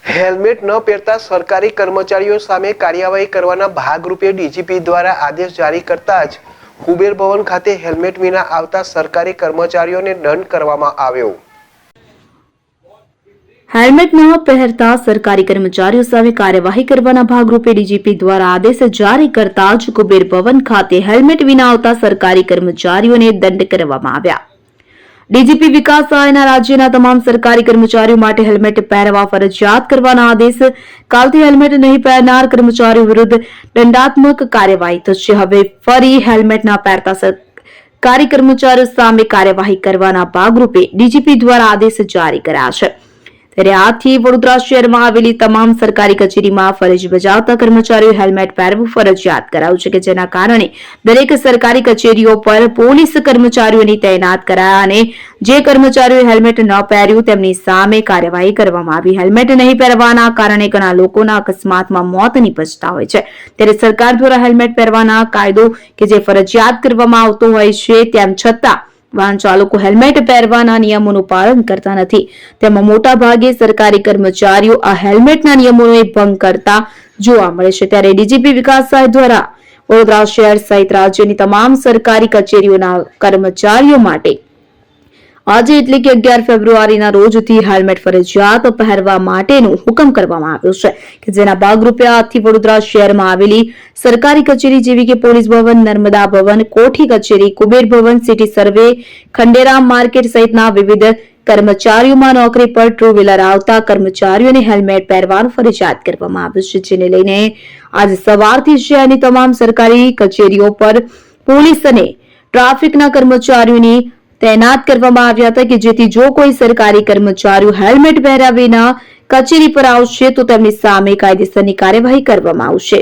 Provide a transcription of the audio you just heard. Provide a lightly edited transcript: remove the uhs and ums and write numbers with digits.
Helmet ન પહેરતા સરકારી કર્મચારીઓ સામે કાર્યવાહી કરવાના ભાગરૂપે ડીજીપી દ્વારા આદેશ જારી કરતા જ કુબેર ભવન ખાતે હેલ્મેટ વિના આવતા સરકારી કર્મચારીઓને દંડ કરવામાં આવ્યો। હેલ્મેટ ન પહેરતા સરકારી કર્મચારીઓ સામે કાર્યવાહી કરવાના ભાગરૂપે ડીજીપી દ્વારા આદેશ જારી કરતા જ કુબેર ભવન ખાતે હેલ્મેટ વિના આવતા સરકારી કર્મચારીઓને દંડ કરવામાં આવ્યા। ડીજીપી વિકાસ સહાયના રાજ્યના તમામ સરકારી કર્મચારીઓ માટે હેલ્મેટ પહેરવા ફરજિયાત કરવાના આદેશ। કાલથી હેલ્મેટ નહીં પહેરનાર કર્મચારીઓ વિરુદ્ધ દંડાત્મક કાર્યવાહી થશે। હવે ફરી હેલ્મેટ ન પહેરતા સરકારી કર્મચારીઓ સામે કાર્યવાહી કરવાના ભાગરૂપે ડીજીપી દ્વારા આદેશ જારી કર્યા છે। ત્યારે આથી વડોદરા શહેરમાં આવેલી તમામ સરકારી કચેરીમાં ફરજ બજાવતા કર્મચારીઓ હેલ્મેટ પહેરવું ફરજિયાત કરાયું છે, કે જેના કારણે દરેક સરકારી કચેરીઓ પર પોલીસ કર્મચારીઓને તૈનાત કરાયા અને જે કર્મચારીઓએ હેલ્મેટ ન પહેર્યું તેમની સામે કાર્યવાહી કરવામાં આવી। હેલ્મેટ નહીં પહેરવાના કારણે ઘણા લોકોના અકસ્માતમાં મોત નિપજતા હોય છે, ત્યારે સરકાર દ્વારા હેલ્મેટ પહેરવાના કાયદો કે જે ફરજિયાત કરવામાં આવતો હોય છે, તેમ છતાં વાહન ચાલકો હેલ્મેટ પહેરવાના નિયમોનું પાલન કરતા નથી। તેમાં મોટા ભાગે સરકારી કર્મચારીઓ આ હેલ્મેટના નિયમોનો ભંગ કરતા જોવા મળે છે। ત્યારે ડીજીપી વિકાસ સહાય દ્વારા વડોદરા શહેર સહિત રાજ્યની તમામ સરકારી કચેરીઓના કર્મચારીઓ માટે આજે એટલે કે 11 ફેબ્રુઆરીના રોજથી હેલ્મેટ ફરજિયાત પહેરવા માટેનો હુકમ કરવામાં આવ્યો છે, કે જેના ભાગરૂપે આજથી વડોદરા શહેરમાં આવેલી સરકારી કચેરી જેવી કે પોલીસ ભવન, નર્મદા ભવન, કોઠી કચેરી, કુબેર ભવન, સિટી સર્વે, ખંડેરામ માર્કેટ સહિતના વિવિધ કર્મચારીઓમાં નોકરી પર ટુ વ્હીલર આવતા કર્મચારીઓને હેલ્મેટ પહેરવાનું ફરજિયાત કરવામાં આવ્યું છે, જેને લઈને આજ સવારથી શહેરની તમામ સરકારી કચેરીઓ પર પોલીસ અને ટ્રાફિકના કર્મચારીઓની તૈનાત કરવામાં આવ્યા હતા, કે જેથી જો કોઈ સરકારી કર્મચારીઓ હેલ્મેટ પહેર્યા વિના કચેરી પર આવશે તો તેમની સામે કાયદેસરની કાર્યવાહી કરવામાં આવશે।